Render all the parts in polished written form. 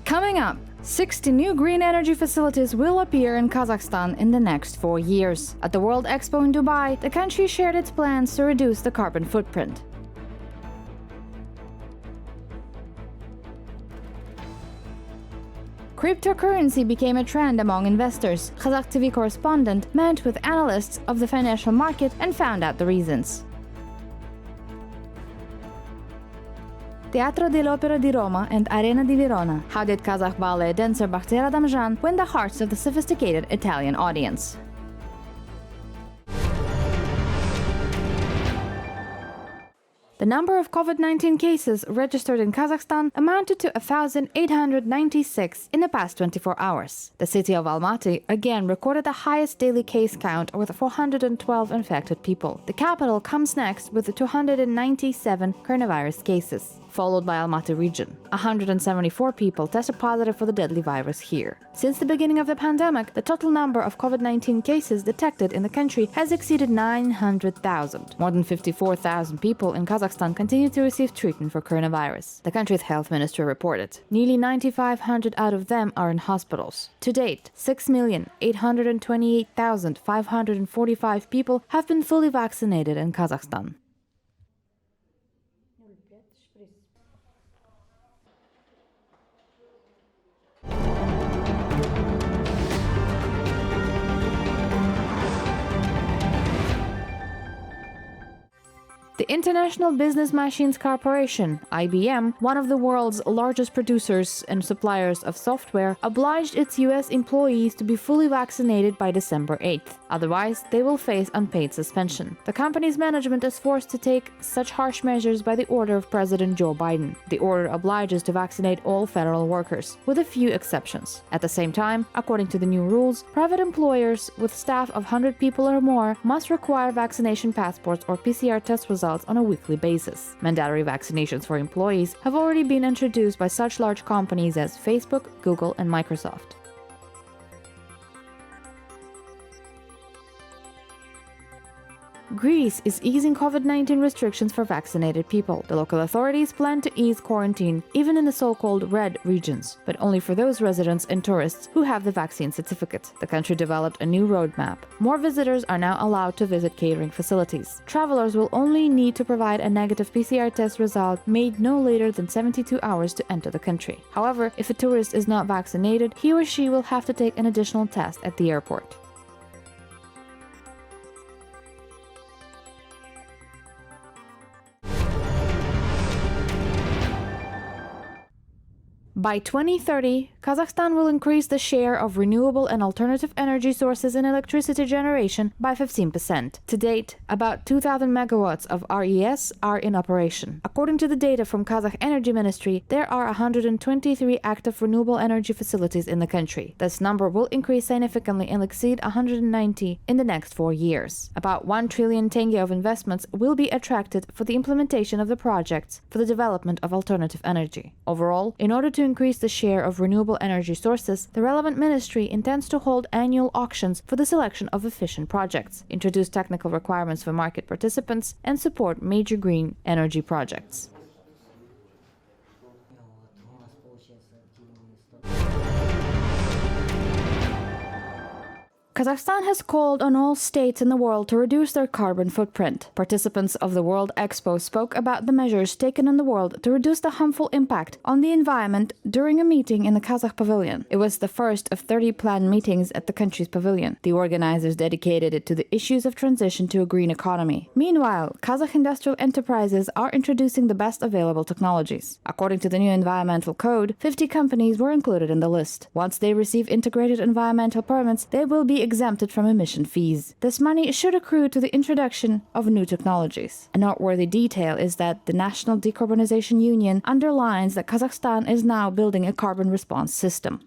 Coming up, 60 new green energy facilities will appear in Kazakhstan in the next 4 years. At the World Expo in Dubai, the country shared its plans to reduce the carbon footprint. Cryptocurrency became a trend among investors. Kazakh TV correspondent met with analysts of the financial market and found out the reasons. Teatro dell'Opera di Roma and Arena di Verona. How did Kazakh ballet dancer Bakhtiyar Adamzhan win the hearts of the sophisticated Italian audience? The number of COVID-19 cases registered in Kazakhstan amounted to 1,896 in the past 24 hours. The city of Almaty again recorded the highest daily case count with 412 infected people. The capital comes next with 297 coronavirus cases, followed by Almaty region. 174 people tested positive for the deadly virus here. Since the beginning of the pandemic, the total number of COVID-19 cases detected in the country has exceeded 900,000. More than 54,000 people in Kazakhstan continue to receive treatment for coronavirus. The country's health ministry reported nearly 9,500 out of them are in hospitals. To date, 6,828,545 people have been fully vaccinated in Kazakhstan. The International Business Machines Corporation, IBM, one of the world's largest producers and suppliers of software, obliged its US employees to be fully vaccinated by December 8th. Otherwise, they will face unpaid suspension. The company's management is forced to take such harsh measures by the order of President Joe Biden. The order obliges to vaccinate all federal workers, with a few exceptions. At the same time, according to the new rules, private employers with staff of 100 people or more must require vaccination passports or PCR test results on a weekly basis. Mandatory vaccinations for employees have already been introduced by such large companies as Facebook, Google, and Microsoft. Greece is easing COVID-19 restrictions for vaccinated people. The local authorities plan to ease quarantine even in the so-called red regions, but only for those residents and tourists who have the vaccine certificate. The country developed a new roadmap. More visitors are now allowed to visit catering facilities. Travelers will only need to provide a negative PCR test result made no later than 72 hours to enter the country. However, if a tourist is not vaccinated, he or she will have to take an additional test at the airport. By 2030, Kazakhstan will increase the share of renewable and alternative energy sources in electricity generation by 15%. To date, about 2,000 megawatts of RES are in operation. According to the data from Kazakh Energy Ministry, there are 123 active renewable energy facilities in the country. This number will increase significantly and exceed 190 in the next 4 years. About 1 trillion tenge of investments will be attracted for the implementation of the projects for the development of alternative energy. Overall, in order to increase the share of renewable energy sources, the relevant ministry intends to hold annual auctions for the selection of efficient projects, introduce technical requirements for market participants, and support major green energy projects. Kazakhstan has called on all states in the world to reduce their carbon footprint. Participants of the World Expo spoke about the measures taken in the world to reduce the harmful impact on the environment during a meeting in the Kazakh pavilion. It was the first of 30 planned meetings at the country's pavilion. The organizers dedicated it to the issues of transition to a green economy. Meanwhile, Kazakh industrial enterprises are introducing the best available technologies. According to the new environmental code, 50 companies were included in the list. Once they receive integrated environmental permits, they will be exempted from emission fees. This money should accrue to the introduction of new technologies. A noteworthy detail is that the National Decarbonization Union underlines that Kazakhstan is now building a carbon response system.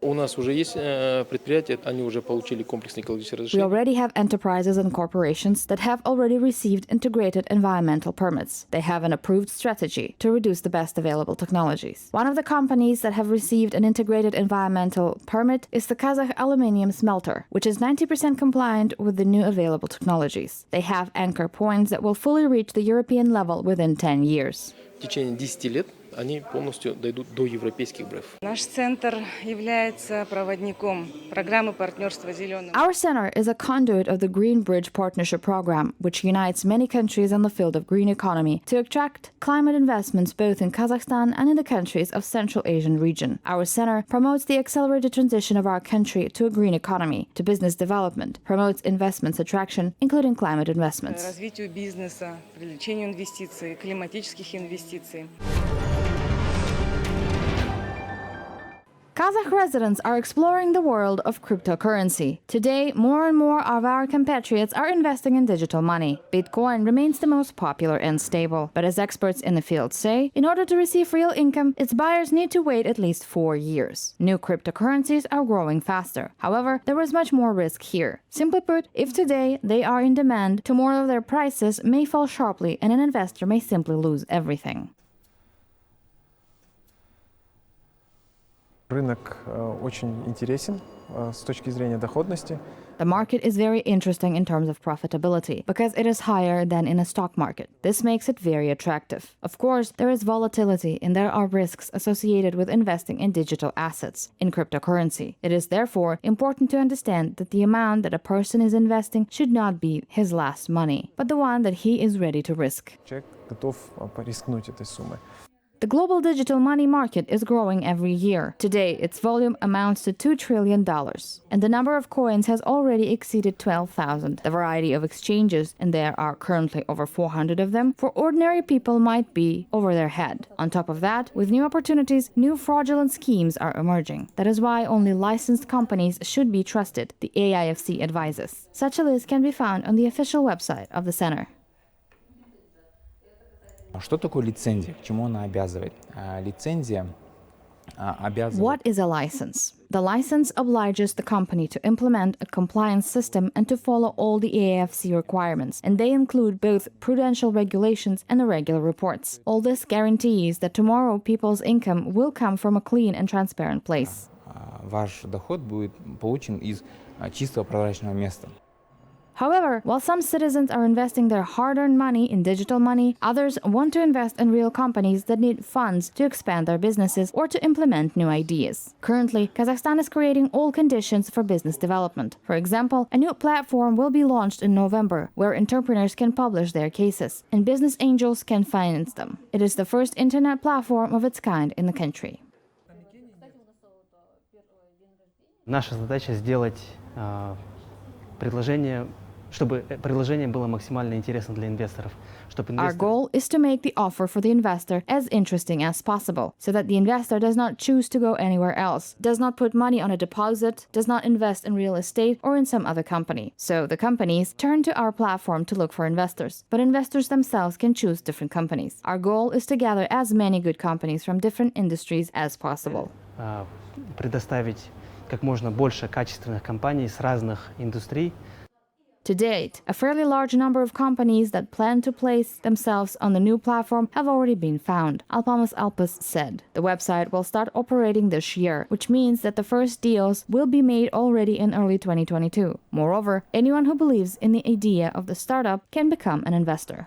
У нас уже есть предприятия, они уже получили комплексные экологические We разрешения. already have enterprises and corporations that have already received integrated environmental permits. They have an approved strategy to reduce the best available technologies. One of the companies that have received an integrated environmental permit is the Kazakh aluminium smelter, which is 90% compliant with the new available technologies. They have anchor points that will fully reach the European level within 10 years. В tечение 10 лет они полностью дойдут до европейских БРЭФ. Наш центр является проводником программы партнерства зеленого. Our center is a conduit of the Green Bridge Partnership Program, which unites many countries in the field of green economy to attract climate investments both in Kazakhstan and in the countries of Central Asian region. Our center promotes the accelerated transition of our country to a green economy, to business development, promotes investments attraction, including climate investments. Развитию бизнеса, привлечению инвестиций, климатических инвестиций. Kazakh residents are exploring the world of cryptocurrency. Today, more and more of our compatriots are investing in digital money. Bitcoin remains the most popular and stable. But as experts in the field say, in order to receive real income, its buyers need to wait at least 4 years. New cryptocurrencies are growing faster. However, there is much more risk here. Simply put, if today they are in demand, tomorrow their prices may fall sharply and an investor may simply lose everything. Рынок очень интересен с точки зрения доходности. The market is very interesting in terms of profitability because it is higher than in a stock market. This makes it very attractive. Of course, there is volatility and there are risks associated with investing in digital assets, in cryptocurrency. It is therefore important to understand that the amount that a person is investing should not be his last money, but the one that he is ready to risk. Человек готов порискнуть этой суммой. The global digital money market is growing every year. Today, its volume amounts to $2 trillion, and the number of coins has already exceeded 12,000. The variety of exchanges, and there are currently over 400 of them, for ordinary people might be over their head. On top of that, with new opportunities, new fraudulent schemes are emerging. That is why only licensed companies should be trusted, the AIFC advises. Such a list can be found on the official website of the center. Что такое лицензия? К чему она обязывает? Лицензия обязывает... What is a license? The license obliges the company to implement a compliance system and to follow all the AIFC requirements, and they include both prudential regulations and the regular reports. All this guarantees that tomorrow people's income will come from a clean and transparent place. Ваш доход будет получен из чистого прозрачного места. However, while some citizens are investing their hard-earned money in digital money, others want to invest in real companies that need funds to expand their businesses or to implement new ideas. Currently, Kazakhstan is creating all conditions for business development. For example, a new platform will be launched in November, where entrepreneurs can publish their cases, and business angels can finance them. It is the first internet platform of its kind in the country. Наша задача сделать предложение, чтобы предложение было максимально интересно для инвесторов. Our goal is to make the offer for the investor as interesting as possible, so that the investor does not choose to go anywhere else, does not put money on a deposit, does not invest in real estate or in some other company. So the companies turn to our platform to look for investors, but investors themselves can choose different companies. Our goal is to gather as many good companies from different industries as possible. Предоставить как можно больше качественных компаний с разных индустрий. To date, a fairly large number of companies that plan to place themselves on the new platform have already been found, Alpamas Alpes said. The website will start operating this year, which means that the first deals will be made already in early 2022. Moreover, anyone who believes in the idea of the startup can become an investor.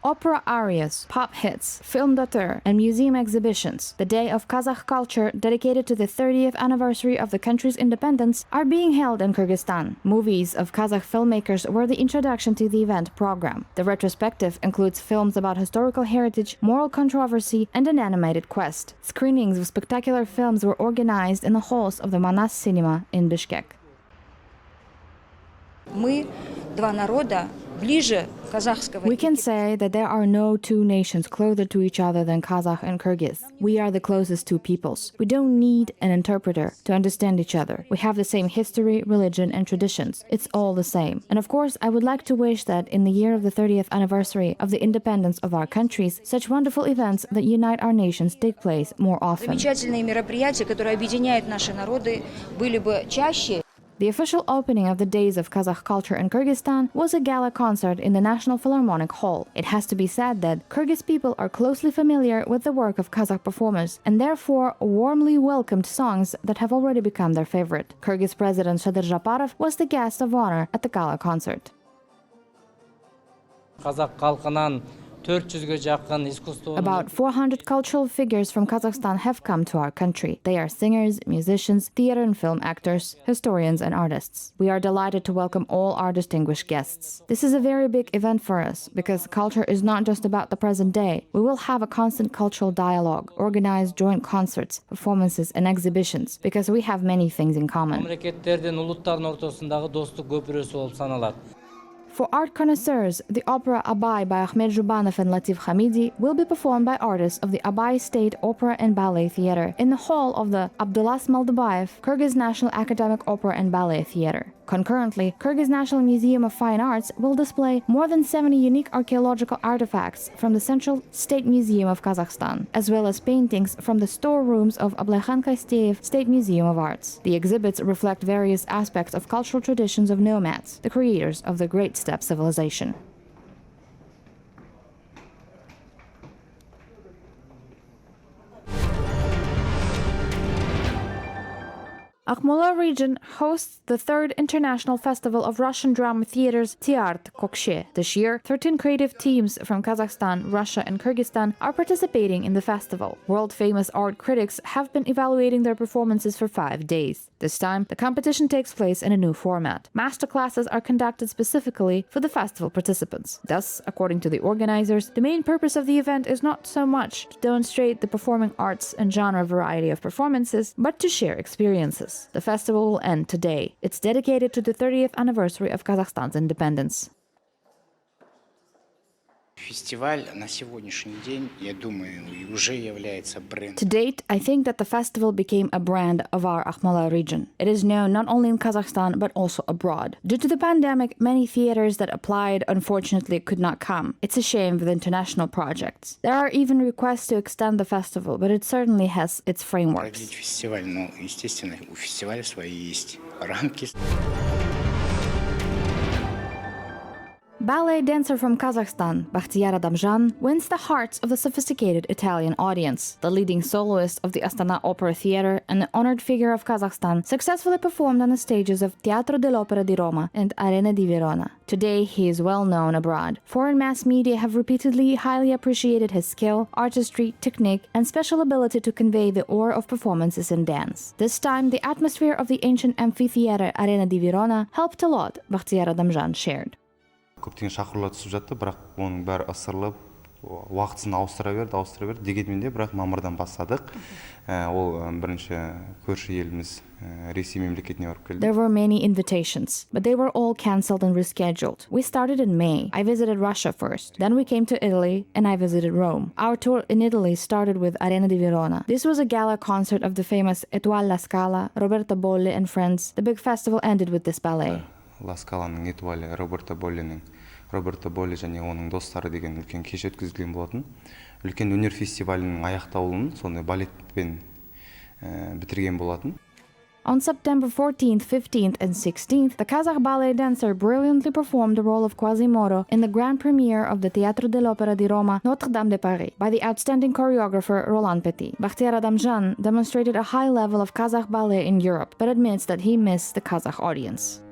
Opera arias, pop hits, film d'auteur, and museum exhibitions, the day of Kazakh culture dedicated to the 30th anniversary of the country's independence, are being held in Kyrgyzstan. Movies of Kazakh filmmakers were the introduction to the event program. The retrospective includes films about historical heritage, moral controversy, and an animated quest. Screenings of spectacular films were organized in the halls of the Manas Cinema in Bishkek. Мы, два народа, ближе казахского. We can say that there are no two nations closer to each other than Kazakh and Kyrgyz. We are the closest two peoples. We don't need an interpreter to understand each other. We have the same history, religion, and traditions. It's all the same. And of course, I would like to wish that in the year of the 30th anniversary of the independence of our countries, such wonderful events that unite our nations take place more often. Замечательные мероприятия, которые объединяют наши народы, были бы чаще. The official opening of the Days of Kazakh Culture in Kyrgyzstan was a gala concert in the National Philharmonic Hall. It has to be said that Kyrgyz people are closely familiar with the work of Kazakh performers and therefore warmly welcomed songs that have already become their favorite. Kyrgyz President Shadir Japarov was the guest of honor at the gala concert. Kazakh халқынан 400-ге жақын искусство. About 400 cultural figures from Kazakhstan have come to our country. They are singers, musicians, theater and film actors, historians and artists. We are delighted to welcome all our distinguished guests. This is a very big event for us because culture is not just about the present day. We will have a constant cultural dialogue, organize joint concerts, performances and exhibitions because we have many things in common. Мемлекеттердин улуттардын ортосундагы достук көпүрөсү болуп саналат. For art connoisseurs, the opera Abay by Ahmed Zhubanov and Latif Hamidi will be performed by artists of the Abay State Opera and Ballet Theatre in the hall of the Abdulas Maldabayev Kyrgyz National Academic Opera and Ballet Theatre. Concurrently, Kyrgyz National Museum of Fine Arts will display more than 70 unique archaeological artifacts from the Central State Museum of Kazakhstan, as well as paintings from the storerooms of Ablayxan Kaisteyev State Museum of Arts. The exhibits reflect various aspects of cultural traditions of nomads, the creators of the Great Steppe civilization. Akmola region hosts the third International Festival of Russian Drama Theaters Teatr Kokshe. This year, 13 creative teams from Kazakhstan, Russia and Kyrgyzstan are participating in the festival. World-famous art critics have been evaluating their performances for 5 days. This time, the competition takes place in a new format. Masterclasses are conducted specifically for the festival participants. Thus, according to the organizers, the main purpose of the event is not so much to demonstrate the performing arts and genre variety of performances, but to share experiences. The festival will end today. It's dedicated to the 30th anniversary of Kazakhstan's independence. Фестиваль на сегодняшний день, я думаю, уже является брендом. To date, I think that the festival became a brand of our Akmola region. It is known not only in Kazakhstan but also abroad. Due to the pandemic, many theaters that applied unfortunately could not come. It's a shame with international projects. There are even requests to extend the festival, but it certainly has its frameworks. Продлить фестиваль, но, естественно, у фестиваля свои есть рамки. Ballet dancer from Kazakhstan, Bakhtiyar Adamzhan, wins the hearts of the sophisticated Italian audience. The leading soloist of the Astana Opera Theatre and the honored figure of Kazakhstan successfully performed on the stages of Teatro dell'Opera di Roma and Arena di Verona. Today, he is well known abroad. Foreign mass media have repeatedly highly appreciated his skill, artistry, technique, and special ability to convey the aura of performances in dance. This time, the atmosphere of the ancient amphitheater Arena di Verona helped a lot, Bakhtiyar Adamzhan shared. Көптеген шақырулар түсіп жатты, бірақ оның бәрі ысырылып, уақытысын ауыстыра берді. Дегенмен де, бірақ мамырдан бастадық. Ол бірінші көрші еліміз Ресей мемлекетіне барып келді. There were many invitations, but they were all cancelled and rescheduled. We started in May. I visited Russia first. Then we came to Italy and I visited Rome. Our tour in Italy started with Arena di Verona. This was a gala concert of the famous Étoile La Scala, Roberto Bolli and friends. The big festival ended with this ballet. Ла Скаланың Этуалі, Роберто Болли және оның достары деген үлкен кеш өткізілген болатын. Үлкен өнер фестивалінің аяқталуын сондай балетпен бітірген болатын. On September 14th, 15th, and 16th, the Kazakh ballet dancer brilliantly performed the role of Quasimodo in the grand premiere of the Teatro dell'Opera di Roma, Notre-Dame de Paris, by the outstanding choreographer Roland Petit. Bakhtiyar Adamzhan demonstrated a high level of Kazakh ballet in Europe, but admits that he missed the Kazakh audience.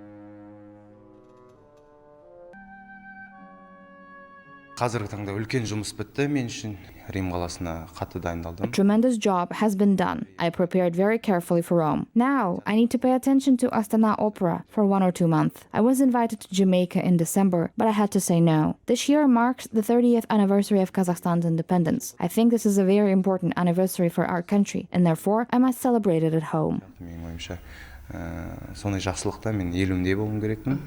Қазіргі таңда үлкен жұмыс бітті мен үшін. Рим қаласына қатты дайындалдым. A tremendous job has been done. I prepared very carefully for Rome. Now, I need to pay attention to Astana Opera for 1 or 2 months. I was invited to Jamaica in December, but I had to say no. This year marks the 30th anniversary of Kazakhstan's independence. I think this is a very important anniversary for our country, and therefore, I must celebrate it at home. Менің ойымша, сондай жақсылықта мен елімде болуым керекпін.